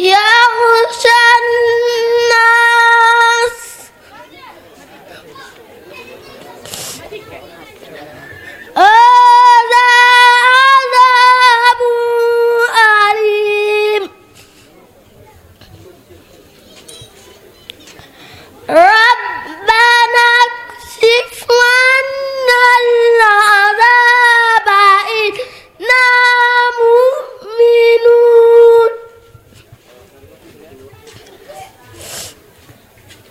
يغشى الناس هذا عذاب أليم ربنا اكشف عنا العذاب إنا مؤمنون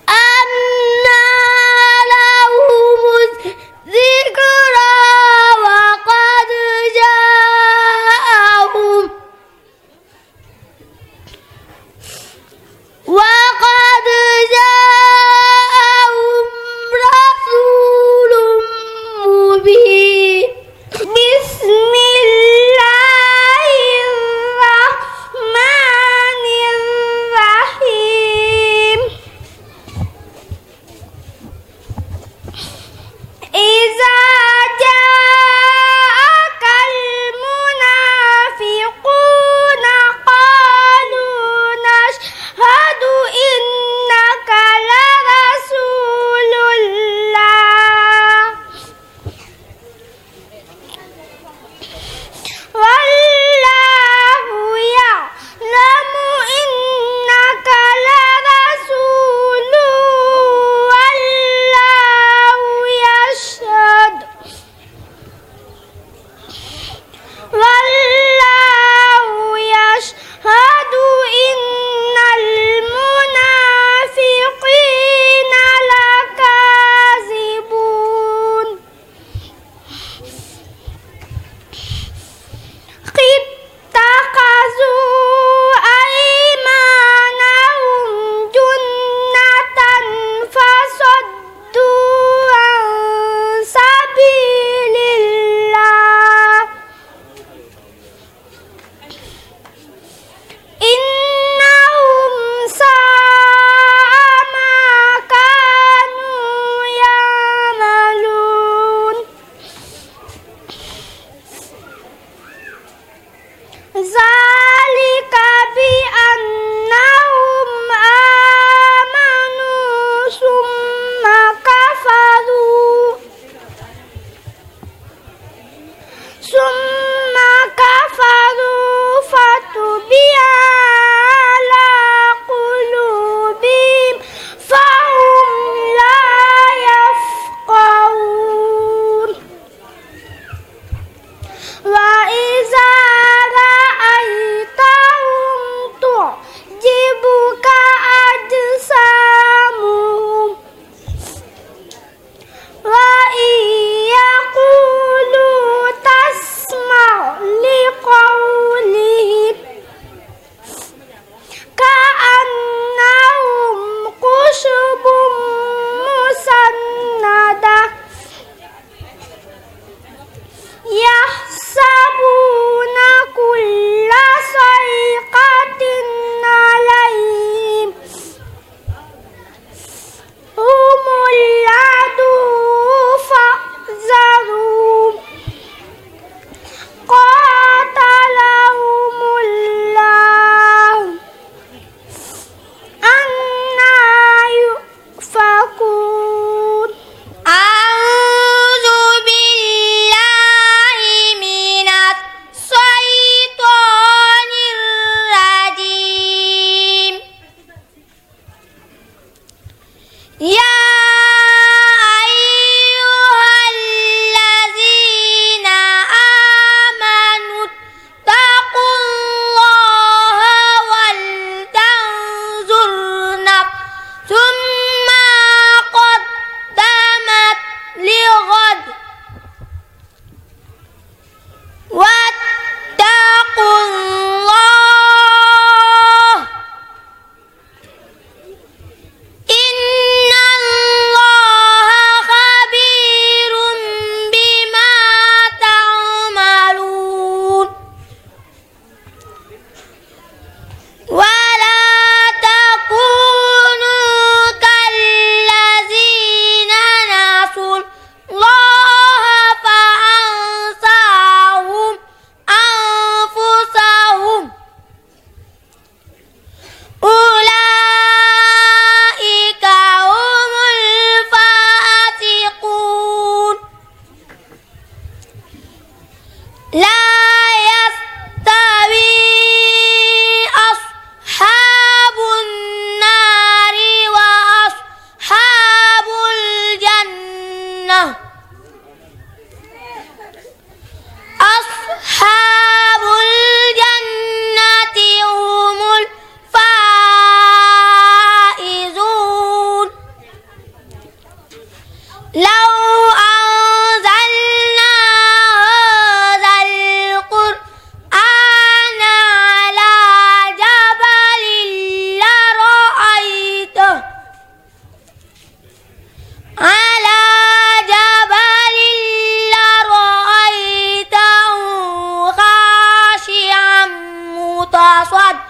أنى لهم الذكرى وقد جاءهم رسول مبين بسم الله الرحمن الرحيم إذا جاءك المنافقون قالوا نشهد إنك لرسول الله والله يعلم إنك لرسوله والله يشهد إن المنافقين لكاذبون اتخذوا أيمانهم جنة فصدوا عن سبيل الله إنهم ساء ما كانوا يعملون ذلك بأنهم آمنوا ثم كفروا فتبع على قلوبهم فهم لا يفقهون وإذا رأيتهم تعجبك أجسامهم وإن يقولوا تسمع لقولهم كأنهم خشب مسندة يحسب لا يستوي أصحاب النار وأصحاب الجنة أصحاب الجنة هم الفائزون لو أنزلنا هذا القرآن على جبل لرأيته خاشعا متصدعا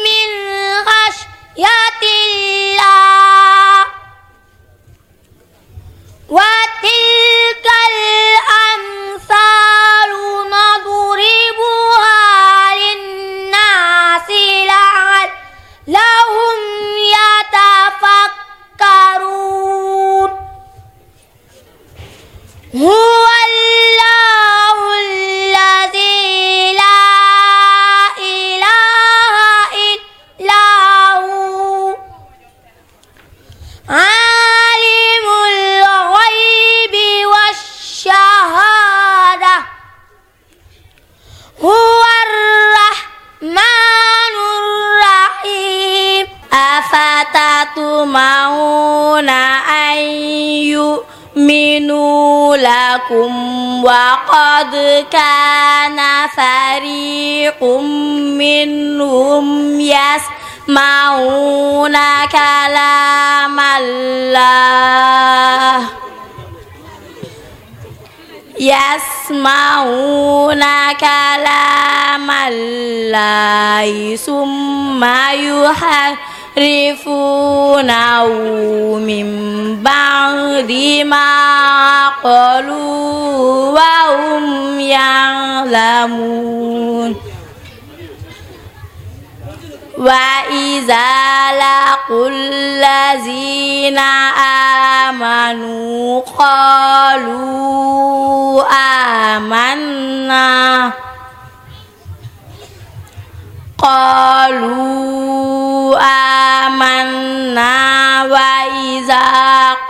من خشية الله وتلك الأمثال نضربها للناس لعلهم يتفكرون هو الله الذي لا إله إلا هو عالم الغيب والشهادة هو الرحمن الرحيم أفتطمعون أن يؤمنوا لكم وقد كان فريق منهم يسمعون كلام الله ثم يحرفونه من بعد ما عقلوه وهم يعلمون وإذا لقوا الذين آمنوا قالوا آمنا وإذا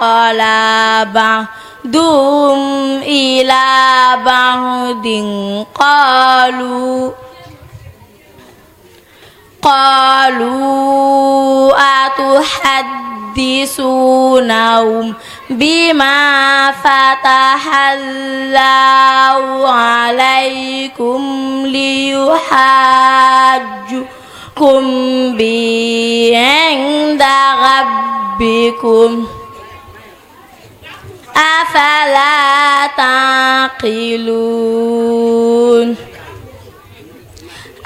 خلا بعضهم إلى بعض قالوا أتحدثونهم بما فتح الله عليكم ليحاجوكم به عند ربكم أفلا تعقلون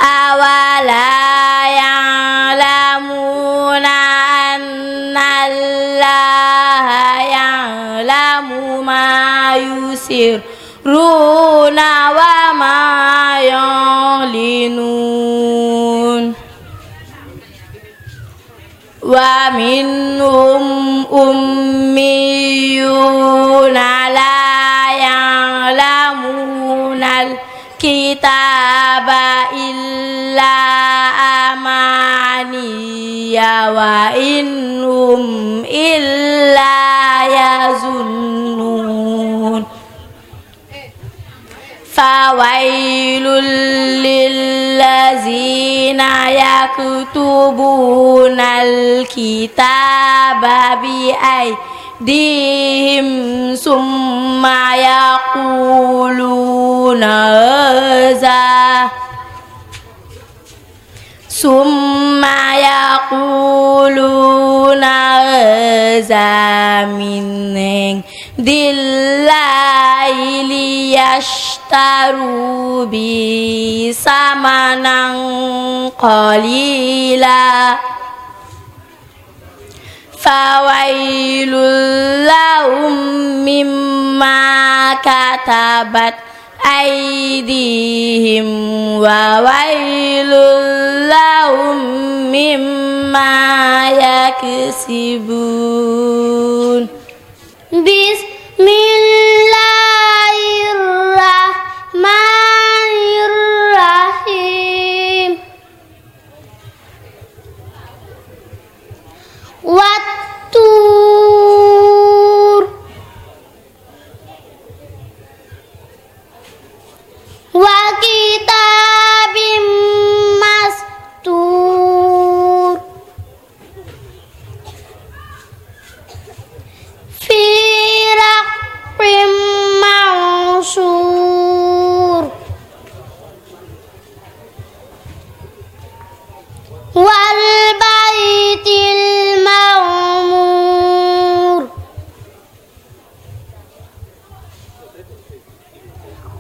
أولا يعلمون أن الله يعلم ما يسرون وما يعلنون ومنهم أميون لا يعلمون الكتاب إلا أماني وإنهم إلا يظنون فويل للذين يكتبون الكتاب بأيديهم ثم يقولون هذا من عند الله ليشتروا به ثمنا قليلا فويل لهم مما كتبت أيديهم وويل لهم مما يكسبون بسم الله الرحمن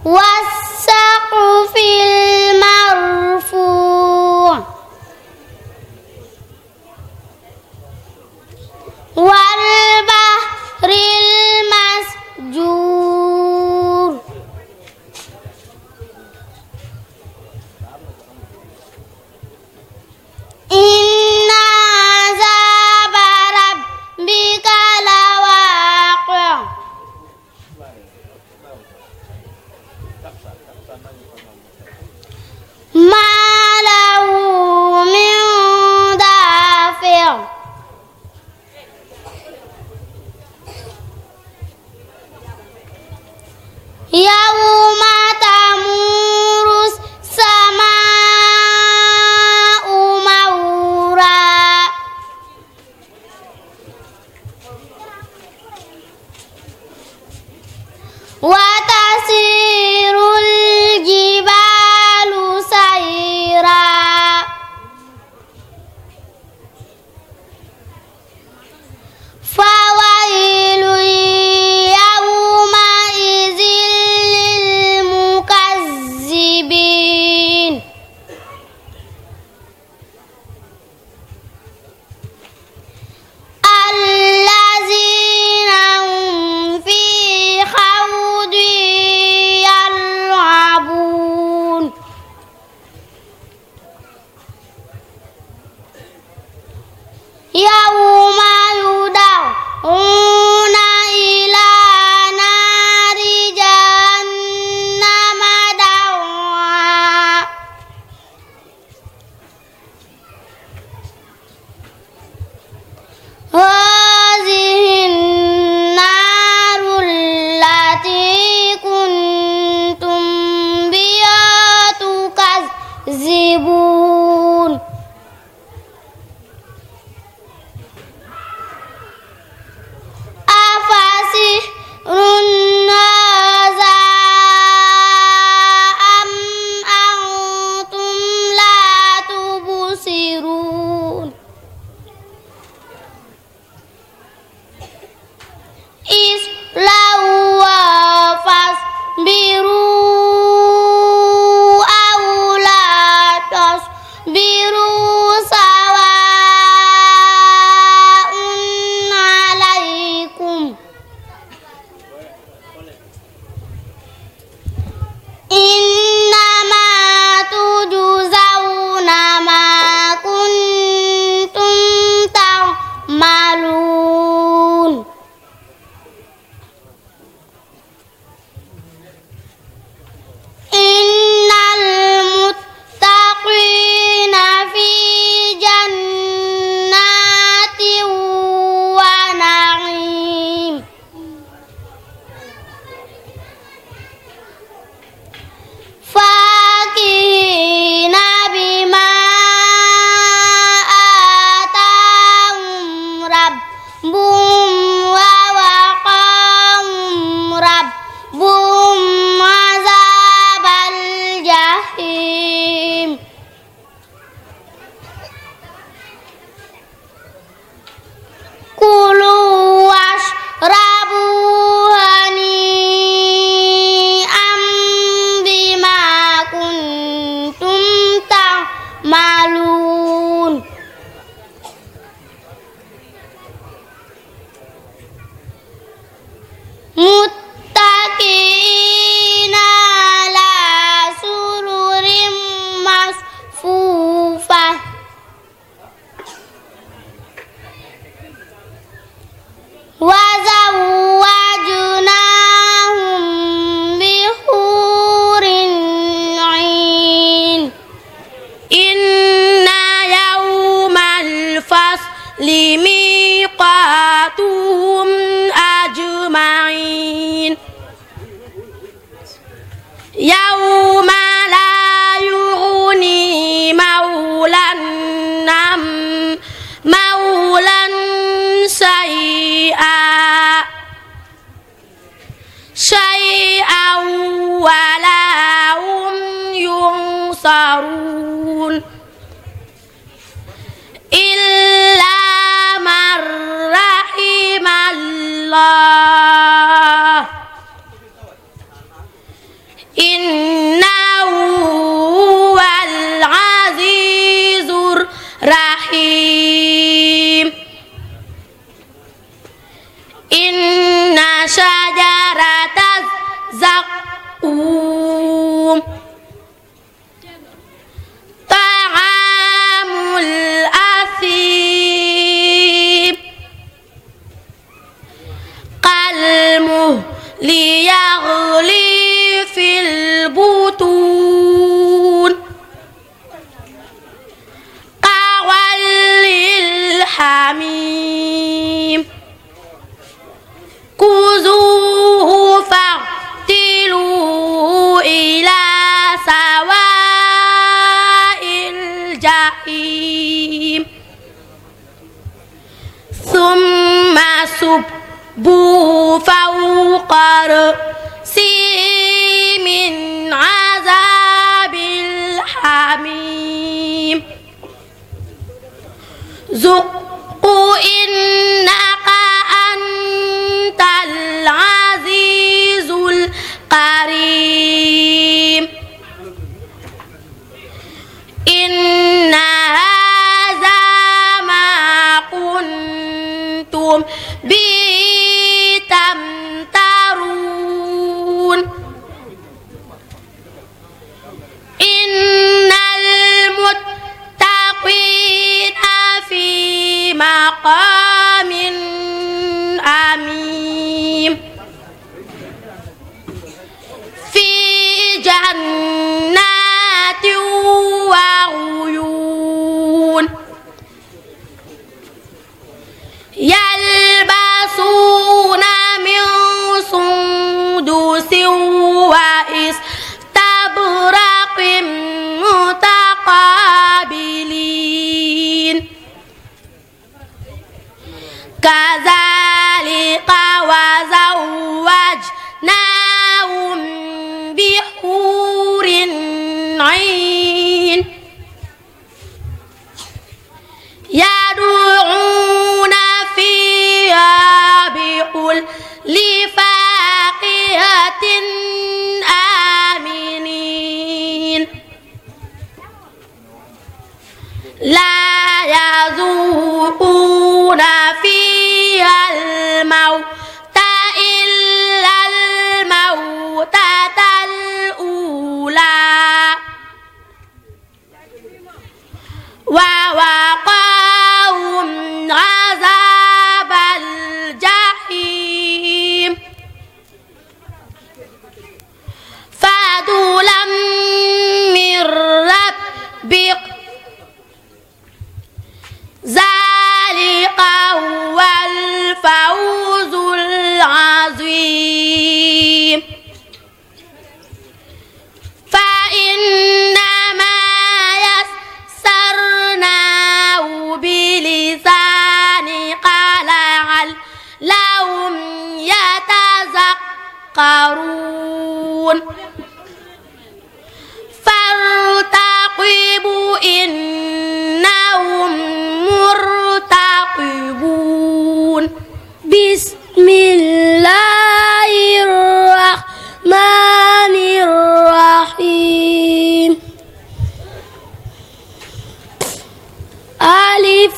والسقف المرفوع والبحر المسجور إن عذاب ربك لواقع ما له من دافع يوم تمور السماء مورا وتسير الجبال سيرا فويل يومئذ للمكذبين الذين هم في خوض يلعبون يوم يدعون إلى نار جهنم دعا هذه النار التي كنتم بها تكذبون أفسحر هذا أم أنتم لا تبصرون اصلوها فاصبروا أو لا تصبروا سواء عليكم إنما تجزون ما كنتم تعملون إن المتقين في جنات ونعيم فاكهين بما آتاهم ربهم ووقاهم ربهم عذاب الجحيم كلوا واشربوا هنيئا بما كنتم تعملون متكئين على سرر مصفوفة وزوجناهم بحور عين إن يوم الفصل ميقاتهم أجمعين يوم لا يغني مولى عن مولى شيئا ولا هم ينصرون إلا من رحم الله زقوم طعام الأثيم كالمهل يغلي في البطون كغلي الحميم خذوه فاغتلوه إلى سواء الجحيم ثم صبوا فوق رأسه من عذاب الحميم ذق إنك أنت العزيز الكريم إن هذا ما كنتم به تمترون إن المتقين في مقام أمين في جنات وعيون يلبسون من سندس وإستبرق متقابلين كذلك وزوجناهم بحور عين يدعون فيها بكل فاكهة آمنين لا يذوقون فيها الموت إلا الموتة الأولى ووقاهم عذاب الجحيم فضلا من ربك ذلك هو الفوز العظيم فإنما يسرناه بلسانك لعلهم يتذكرون فارتقبوا إنهم مرتقبون بسم الله الرحمن الرحيم ألف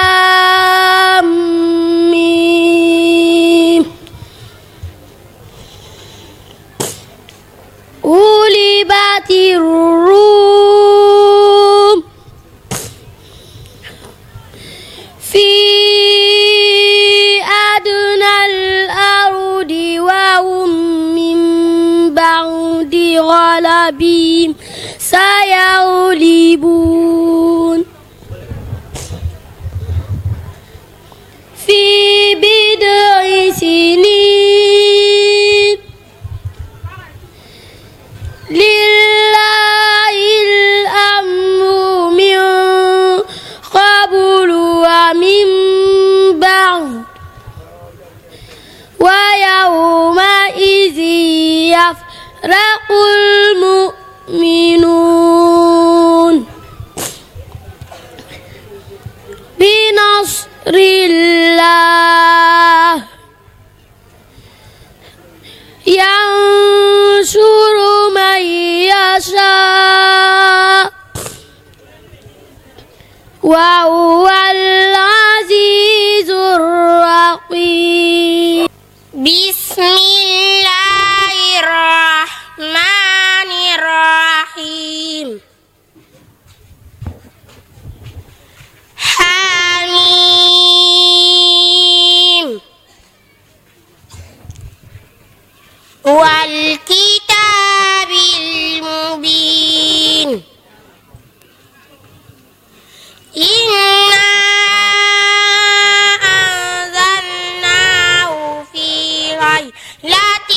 لام ميم غلبت الروم في أدنى الأرض وهم من بعد غلبهم سيغلبون في بضع سنين لله الأمر من قبل ومن بعد ويومئذ يفرح المؤمنون بنصر الله ينصر من يشاء وهو العزيز الرحيم بسم الله والكتاب المبين إنا أنزلناه في ليلة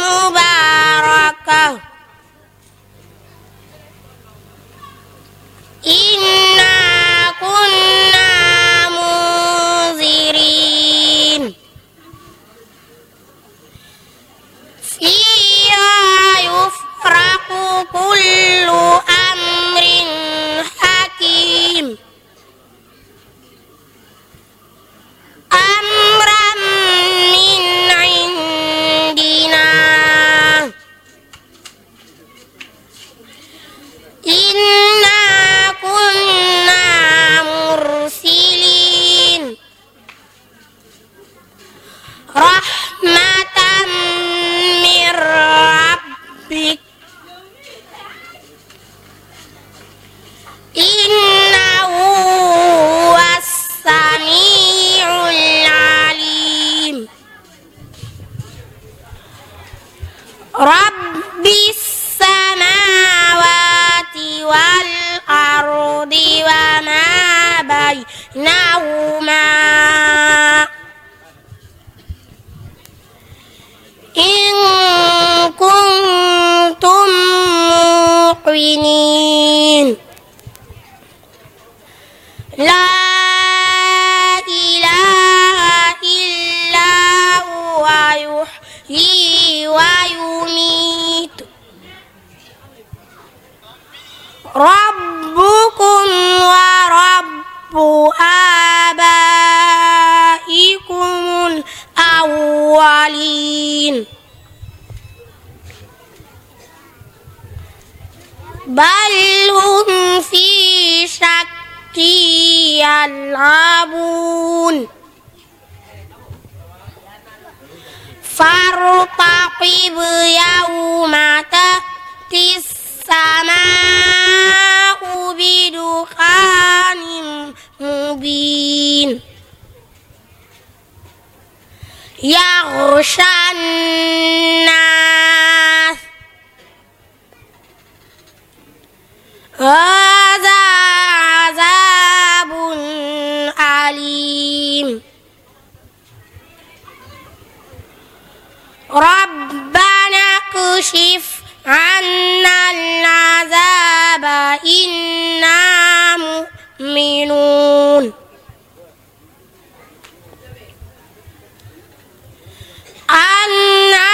مباركة إنا كنا منذرين فيها يفرق كل أمر حكيم أمرا من عندنا إنا كنا مرسلين رحمة من ربك إنه هو السميع العليم رب السماوات والأرض وما بينهما إن كنتم موقنين لا إله إلا هو يحيي ويميت ربكم ورب آبائكم الأولين بل هم في شك يلعبون فارتقب يوم تأتي السماء بدخان مبين يغشى الناس هذا عذاب أليم ربنا اكشف عنا العذاب إنا مؤمنون أنى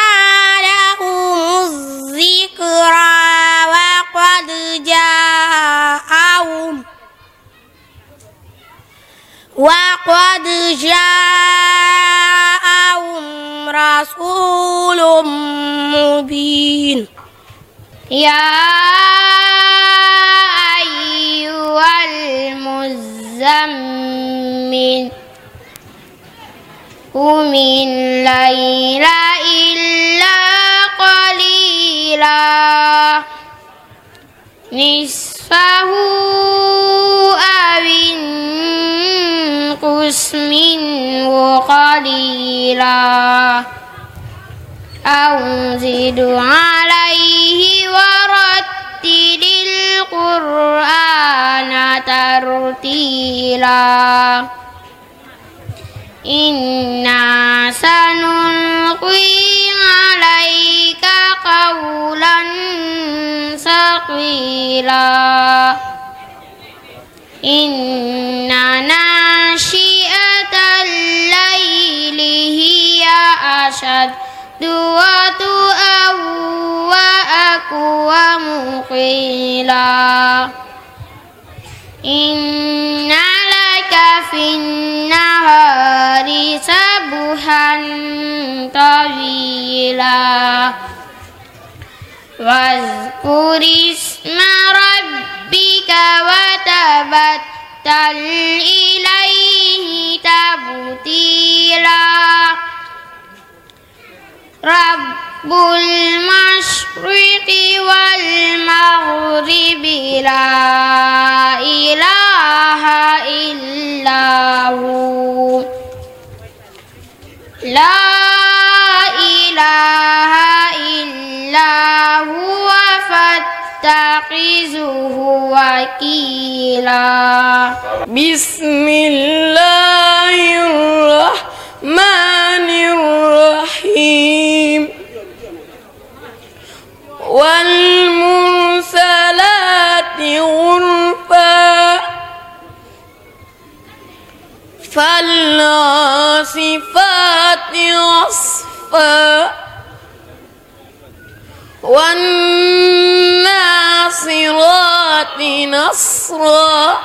لهم الذكرى وقد جاءهم رسول مبين يا أيها المزمل قم الليل إلا قليلا نصفه أو انقص منه قليلا أو زد عليه ورتل القرآن ترتيلا إنا سنلقي عليك قولا ثقيلا إن ناشئة الليل هي أشد وطئا وأقوم قيلا إن لك في النهار سبحا طويلا واذكر اسم ربك وتبتل إليه تبتيلا رب المشرق والمغرب لا إله إلا هو لا إله نتخذه وكيلا بسم الله الرحمن الرحيم والمرسلات عرفا فالعاصفات عصفا والناصرات نصرا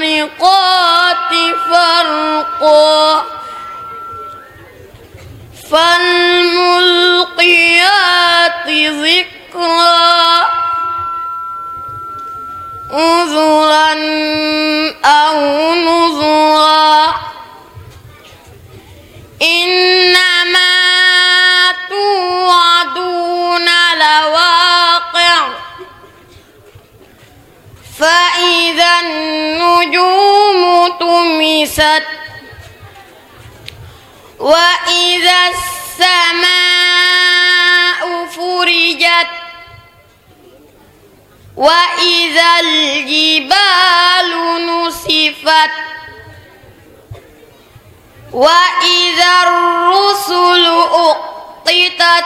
فالفارقات فرقا فالملقيات ذكرا عذرا أو نذرا إنما توعدون لواقع فإذا النجوم طمست وإذا السماء فرجت وإذا الجبال نسفت وإذا الرسل أقتت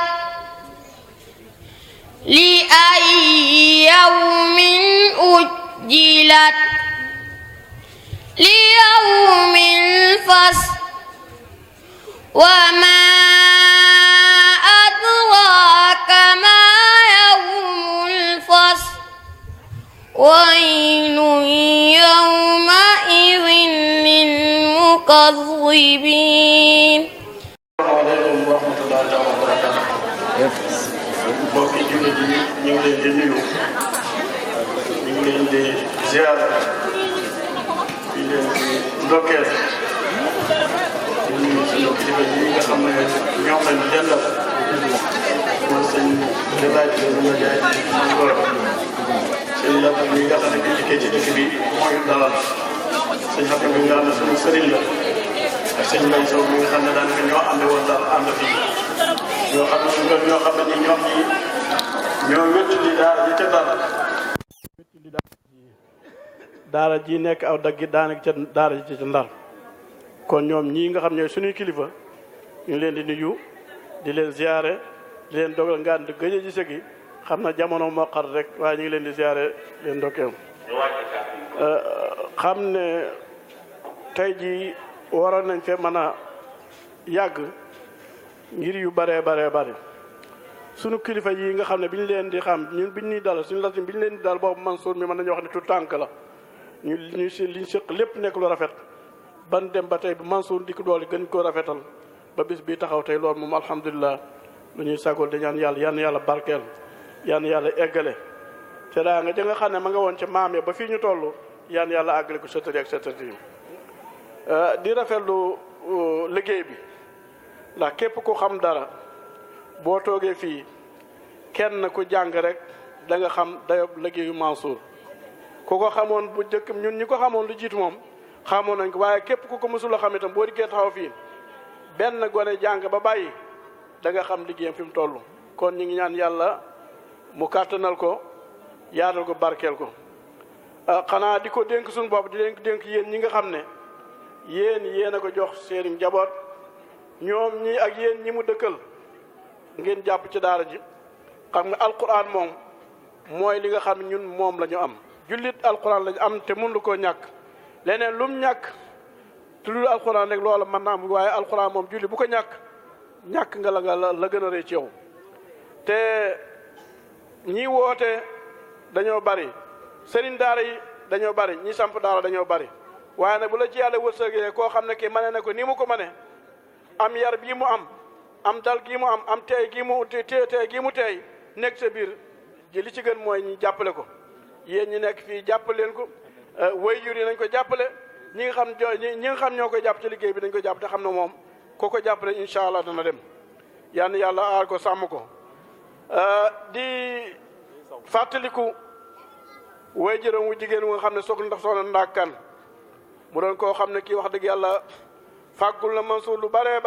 لأي يوم أجلت ليوم الفصل وما أدراك ما يوم الفصل ويل يومئذ للمكذبين. السلام عليكم ورحمة الله وبركاته. mbokki jullit yi ñu ngi leen di nuyu ñu ngi leen di ziar di leen di ndokkeel di nuyu suñu kilifa yi nga xam ne ñoom lañ dendal mooy sëñ Délaye Diouf Ndiaye man Gora sëñ Lapp mi nga xam ne bi dikkee ci dëkk bi mooy dalal sëñ Xatam bi nga xam ne suñu sëriñ la ak sëñ Mbaye Sow mi nga xam ne daanaka ñoo ànd woon daal ànd fii ñoo xam ne ni ñoom ñi ñoo wéttu li daara ji ca Ndar wéttu li daara ji nekk aw daggi daanaka ca daara ji ca Ndar kon ñoom ñii nga xam ñooy suñuy kilifa ñu leen di nuyu di leen ziare di leen dogal ngaan di gëj a gise gi xam na jamono moo xar rek waaye ñu ngi leen di ziare leen ndokkeel xam ne tey ji waroon nañ fee mën a yàgg ngir yu bare sunu kilifa yi nga xam ne bi ñu leen di xam ñun bi ñuy dal suñu latin bi ñu leen di dal boobu Mansour mi mën nañu wax ne tout tànk la ñu si liñ sëq lépp nekk lu rafet ban dem ba tey bi Mansour di ko doole gën koo rafetal ba bis bi taxaw tey loolu moom alhamdulilah lu ñuy sagol di ñaan yàlla barkeel yàlla eggale te daa nga ja nga xam ne ma nga woon ca maam ya ba fii ñu toll yàlla àggale ko sëtëri ak sëtëri di rafetlu liggéey bi ndax képp ku xam dara boo toogee fii kenn ku jàng rek da nga xam dayob liggéeyu Mansour ku ko xamoon bu njëkk ñun ñi ko xamoon lu jiitu moom xamoon nañ ko waaye képp ku ko mësul a xam itam boo diggee taxaw fii benn gone jàng ba bàyyi da nga xam liggéeyam fi mu toll kon ñu ngi ñaan yàlla mu kàttanal ko yaatal ko barkeel ko xanaa di ko dénk suñu bopp di leen dénk yéen ñi nga xam ne yéen a ko jox seeni njaboot ñoom ñi ak yéen ñi mu dëkkal ngeen jàpp ci daara ji xam nga alquran moom mooy li nga xam ne ñun moom la ñu am jullit alquran lañu am te mënu koo ñàkk leneen lum ñàkk te lu alquran rek loola mën na am waaye alquran moom jullit bu ko ñàkk nga la gën a rëy ci yow te ñi woote dañoo bari sëriñ daara yi dañoo bari ñi samp daara dañoo bari waaye nag bu la ci yàlla wërsëgee koo xam ne kii mane na ko ni mu ko mane am yar bii mu am dal gii mu am teey gii mu teey gii mu teey nekk sa biir li ci gën mooy ñu jàppale ko yéen ñi nekk fii jàppale leen ko waajur yi nañ ko jàppale ñi nga xam ñoo koy jàpp ci liggéey bi dañ ko jàpp te xam ne moom koo ko jàppale incha allah dana dem yàlla aar ko sàmm ko di fàttaliku waajuram wu jigéen wu nga xam ne soxna Ndakan mu doon koo xam ne kii wax dëgg yàlla fàggul na Mansour lu bare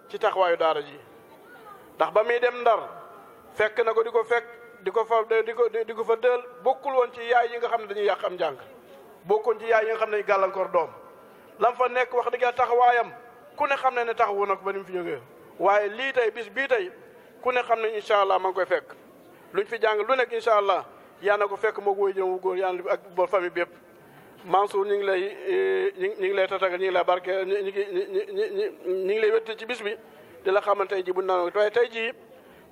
ci taxawaayu daara ji ndax ba muy dem Ndar fekk na ko di ko fekk di ko fa di ko fa dël bokkul woon ci yaay yi nga xam ne dañuy yàq am njàng bokkoon ci yaay yi nga xam ne dañuy gàllankoor doom lam fa nekk wax dëgg taxawaayam ku ne xam ne taxawu na ko ba ni mu fi jógee waaye lii tey bis bii tey ku ne xam ne incha allah ma ngi koy fekk luñ fi jàng lu nekk incha allah yaa na ko fekk moo ko wéy jëm wu góor yaa ak bo famille bépp Mansour ñu ngi lay tatagal ñu ngi lay barke ñu ngi lay wette ci bis bi di la xamal tey ji bu naan waaye tey jii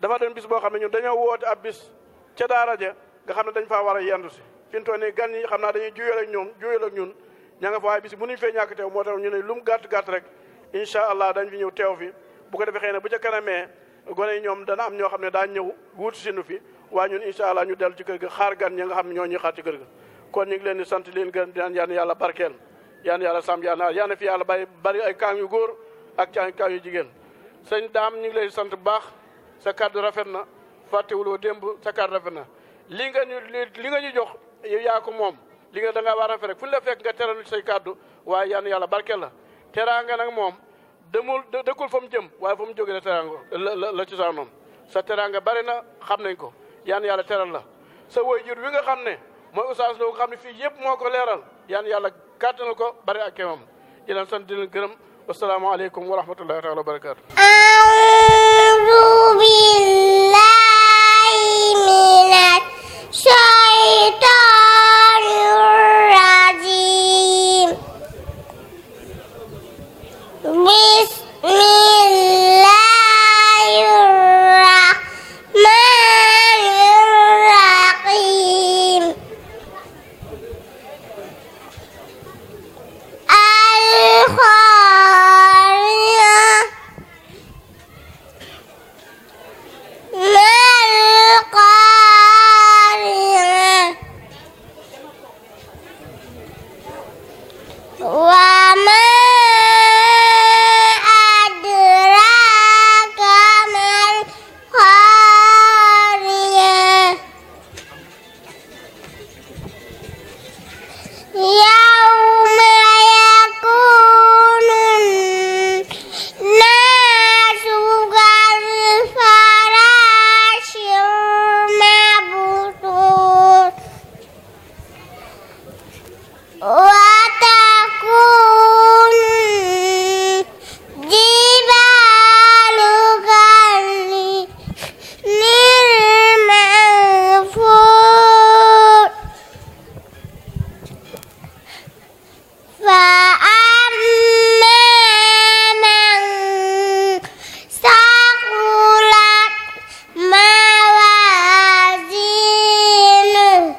dafa doon bis boo xam ne ñun dañoo woote ab bis ca daara ja nga xam ne dañ faa war a yendu si fi mu toll nii gan yi xam naa dañuy juyal ak ñun ña nga fa waaye bis mënuñ fee ñàkk teew moo tax ñu ne lu mu gàtt rek incha allah dañ fi ñëw teew fi bu ko defee xëy na bu ca kanamee gone yi ñoom dana am ñoo xam ne daa ñëw wuutu sinu fi waaye ñun incha allah ñu dellu ci kër ga xaar gan ñi nga xam ne ñoo ñuy xaar ci kër ga kon ñu ngi leen di sant leen gën di naan yàlla barkeel yàlla sàmm yàlla fi yàlla bari ay kaang yu góor ak kaang yu jigéen sëñ daam ñu ngi lay sant bu baax sa kàddu rafet na fàttewuloo démb sa kàddu rafet na li nga ñu jox yow yaa ko moom li nga da ngaa war a rafet rek fu ñu la fekk nga teralu say kàddu waaye yàlla barkeel la teraanga nag moom dëkkul fa mu jëm waaye fa mu jógee la teraanga la ci saa noonu sa teraanga bari na xam nañ ko yàlla teral la sa waajur wi nga xam ne mooy Oustaz Lo nga xam ne fii yëpp moo ko leeral yàlla kàttanal ko bari ak kemam di leen sant di leen gërëm wasalaamaaleykum wa rahmatullahi taala wa barakaatu. أعوذ بالله من الشيطان الرجيم بسم الله الرحمن الرحيم القارعة ما القارعة وما أدراك ما القارعة يوم يكون الناس كالفراش المبثوث وتكون الجبال كالعهن المنفوش فأما من ثقلت موازينه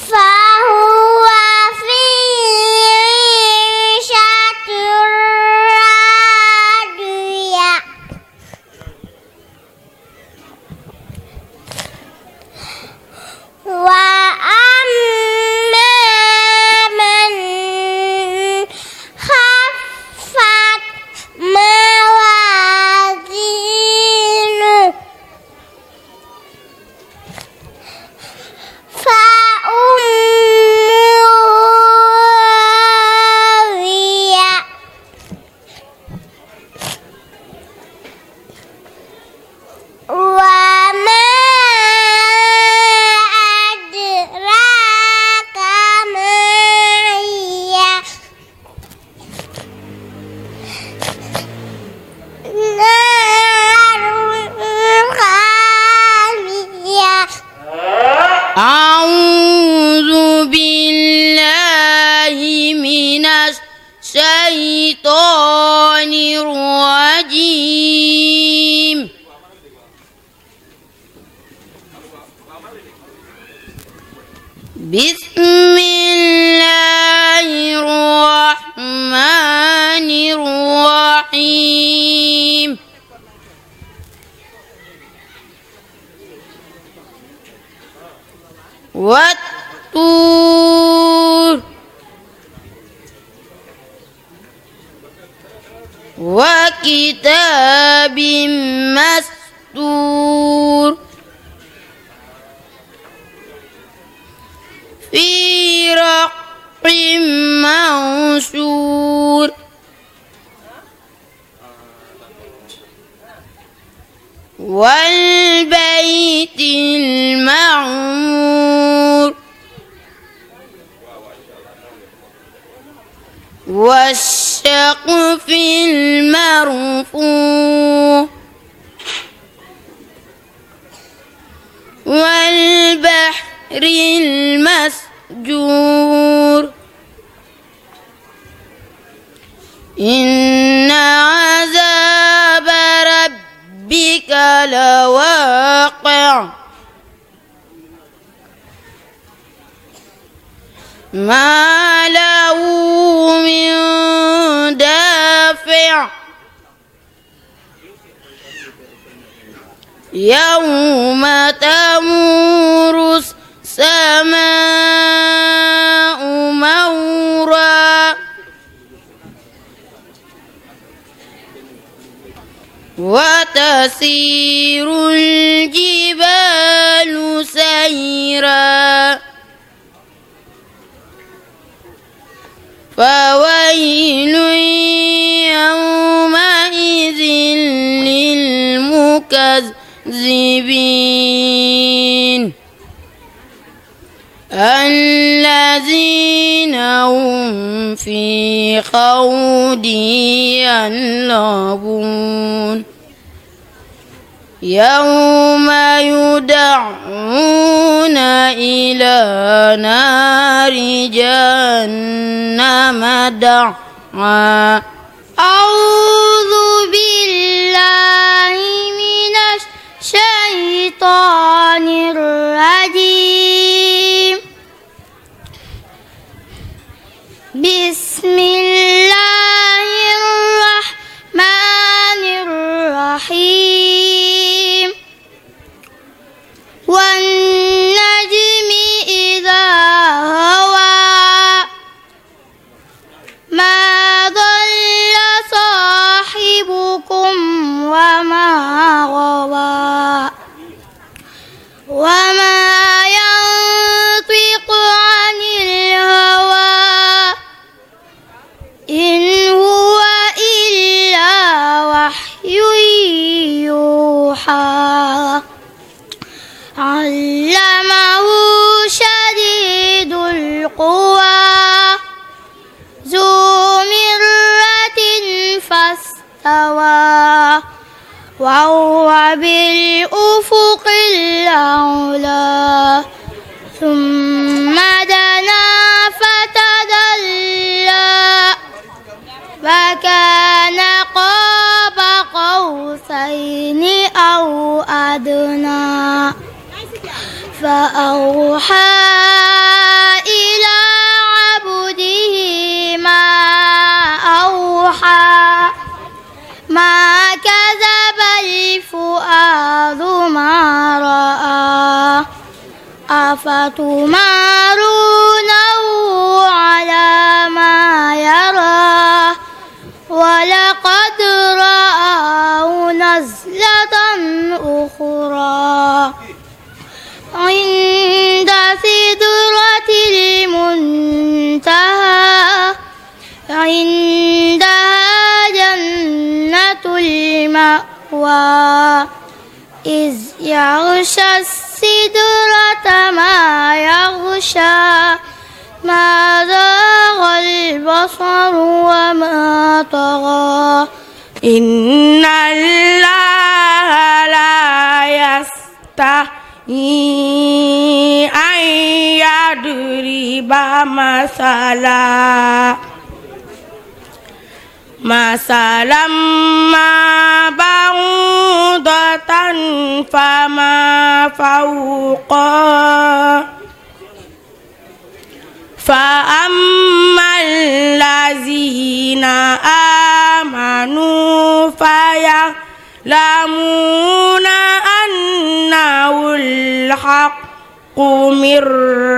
فهو في عيشة راضية وأما من خفت موازينه فأمه هاوية وما أدراك ما هي نار حامية أعوذ بالله من الشيطان الرجيم بسم الله الرحمن الرحيم والطور وكتاب مسطور في رق منشور والبيت المعمور والسقف المرفوع والبحر المسجور إن عذاب ربك لواقع ما له من دافع يوم تمور السماء مورا وتسير الجبال سيرا فويل يومئذ للمكذبين الذين هم في خوض يلعبون يوم يدعون إلى نار جهنم دعا أعوذ بالله من الشيطان الرجيم بسم الله الرحمن الرحيم والنجم إذا هوى ما ضل صاحبكم وما غوى وما ينطق عن الهوى إن هو إلا وحي يوحى علمه شديد القوى ذو مرة فاستوى وهو بالأفق الأعلى ثم دنا فتدلى فكان قاب قوسين أو أدنى فأوحى إلى عبده ما أوحى ما كذب الفؤاد ما رأى أفتمارونه على ما يرى ولقد رآه نزلة أخرى عند سدرة المنتهى عندها جنة المأوى إذ يغشى السدرة ما يغشى ما زاغ البصر وما طغى إن الله لا يستحيي أن يضرب مثلا ما بعوضة فما فوقها فأما الذين آمنوا فيعلمون أنه الحق من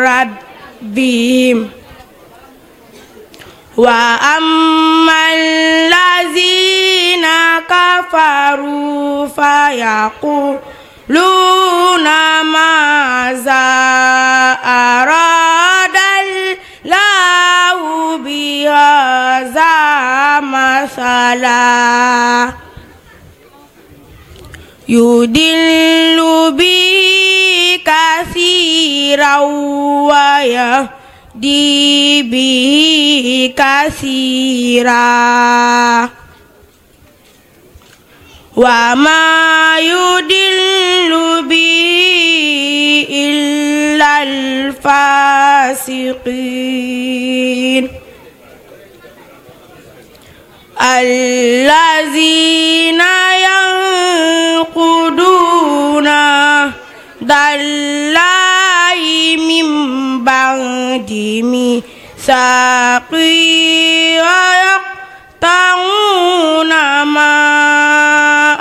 ربهم وأما الذين كفروا فيقولون ماذا أراد الله بهذا مثلا يضل به كثيرا ويهدي به كثيرا وما يضل به إلا الفاسقين الذين ينقضون عهد الله من بعد ميثاقه ويقطعون ما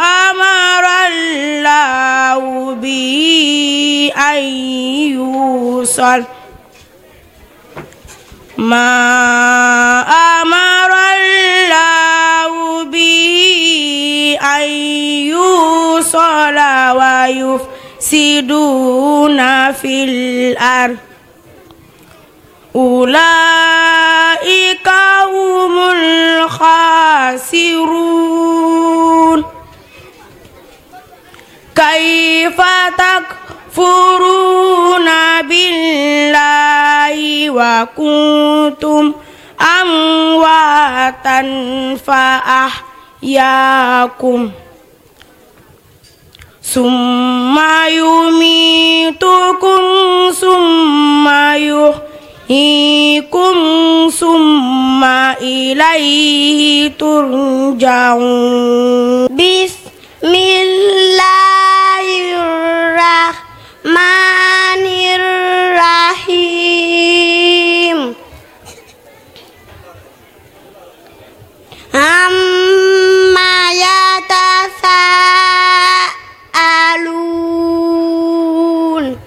أمر الله به أن يوصل ويفسدون في الأرض أولئك هم الخاسرون كيف تكفرون بالله وكنتم أمواتا فأحياكم ثم يميتكم ثم يحييكم ثم إليه ترجعون بسم الله الرحمن الرحيم عما يتساءلون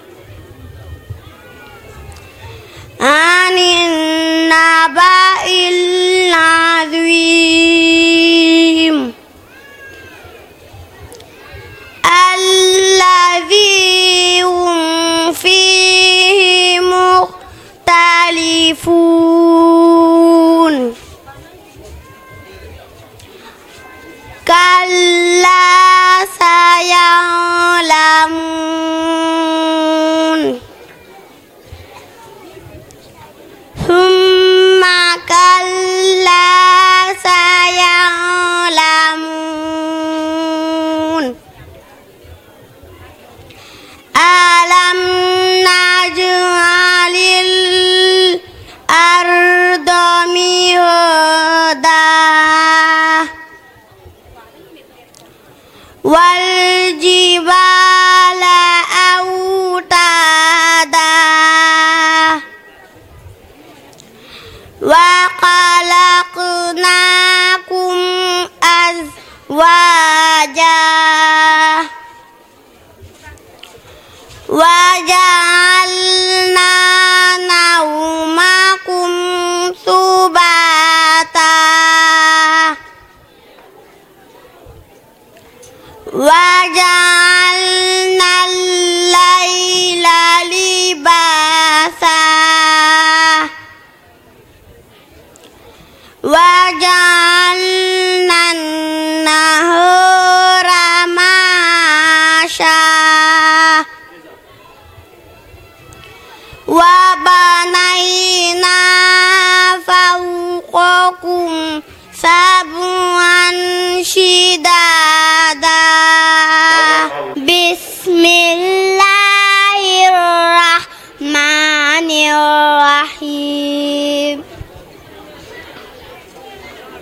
عن النبأ العظيم الذي هم فيه مختلفون كلا سيعلمون ثم كلا سيعلمون ألم نجعل الأرض مهادا والجبال أوتادا وخلقناكم أزواجا وجعلنا نومكم سباتا وجعلنا الليل لباسا وجعلنا النهار معاشا وبنينا فوقكم سبعا شدادا بسم الله الرحمن الرحيم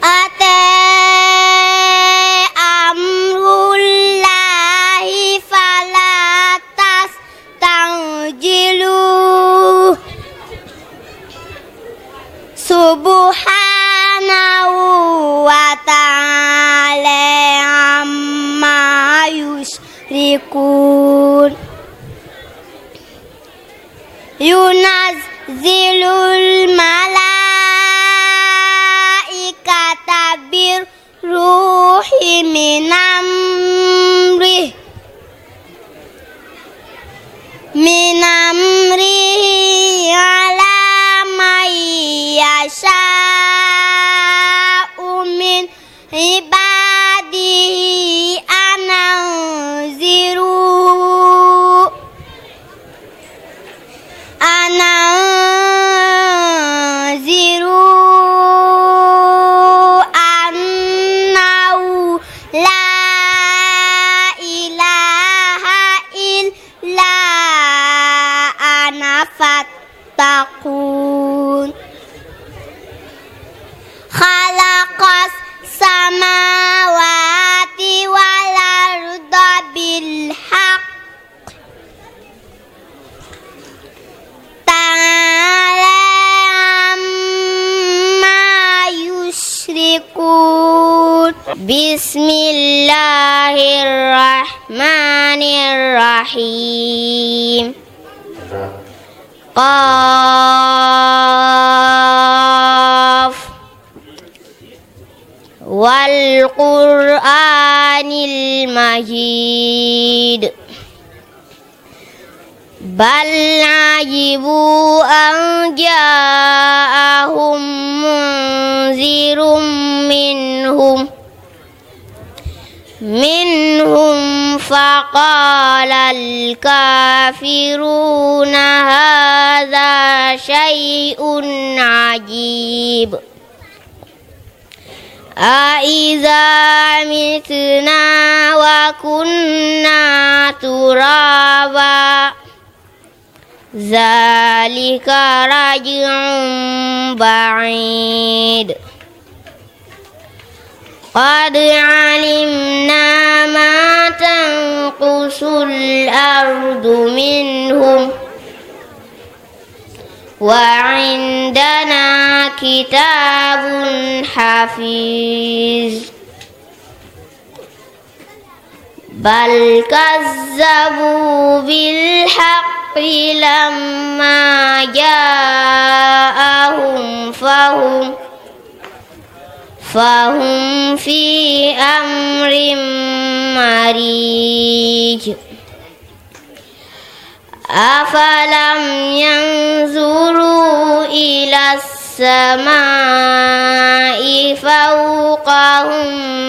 أتى أمر الله فلا تستعجلوه سبحانه وتعالى عما يشركون ينزل الملائكة بالروح من أمره على من يشاء من عباده أن بسم الله الرحمن الرحيم قاف والقرآن المجيد بل عجبوا أن جاءهم منذر منهم فقال الكافرون هذا شيء عجيب أإذا متنا وكنا ترابا ذلك رجع بعيد قد علمنا ما تنقص الأرض منهم وعندنا كتاب حفيظ بل كذبوا بالحق لما جاءهم فهم في أمر مريج أفلم ينظروا إلى السماء فوقهم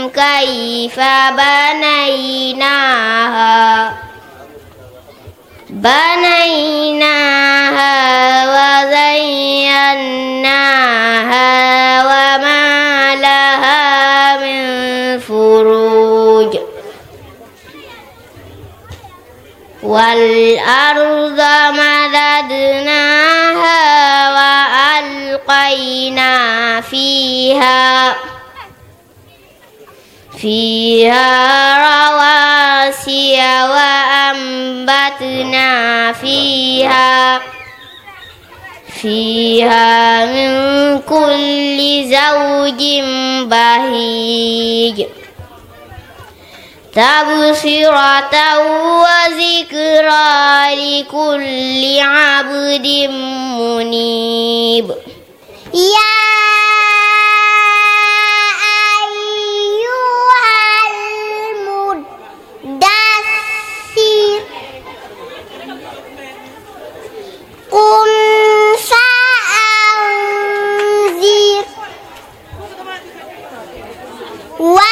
كيف بنيناها وزيناها وما لها من فروج والأرض مددناها وألقينا فيها رواسي وأنبتنا فيها من كل زوج بهيج تبصرة وذكرى لكل عبد منيب يا أيها المدثر قم فأنذر وربك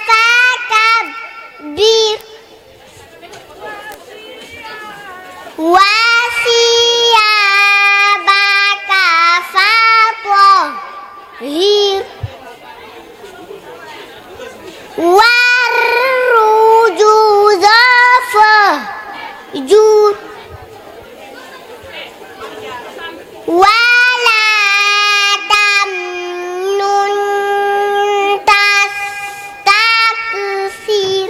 فكبر وثيابك فطهر والرجز فاهجر ولا تمنن تستكثر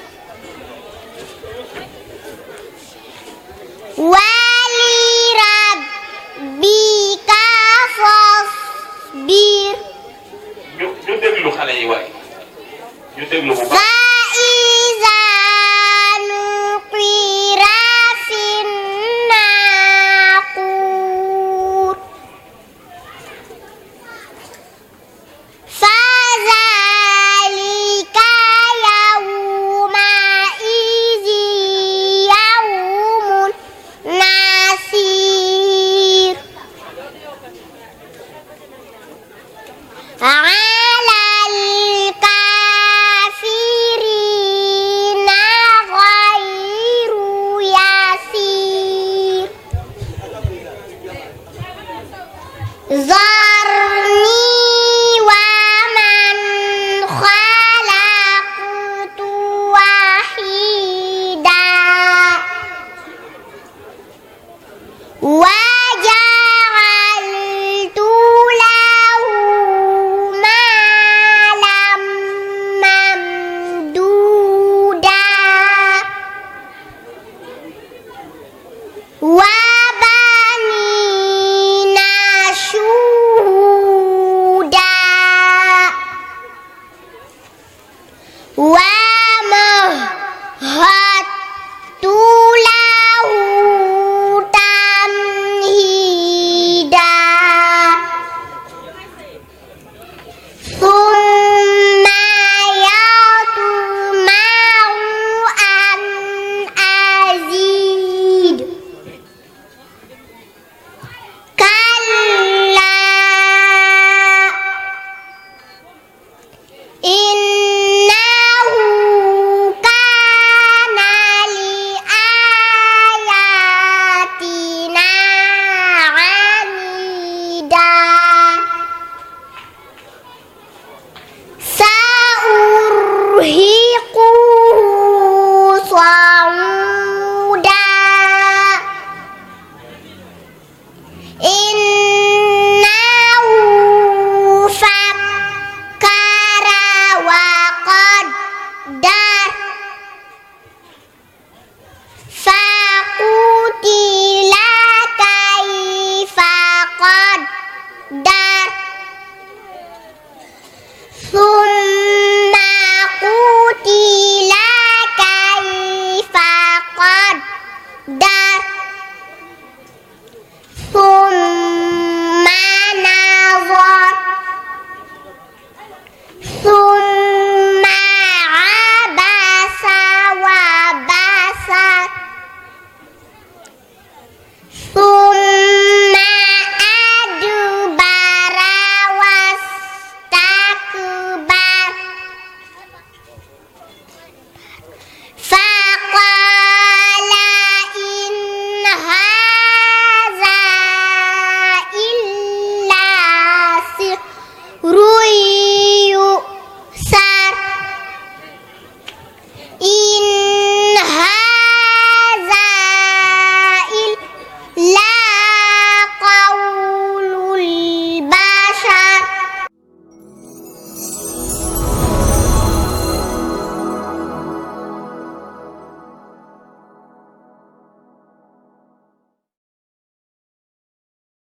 ولربك فاصبر ñu déglu xale yi waay ñu déglu bu baax فإذا نقر في الناقور فذلك يومئذ يوم نسير على الكافرين غير يسير ذرني ومن خلقت وحيدا وجعلت له مالا ممدودا وبنين شهودا إن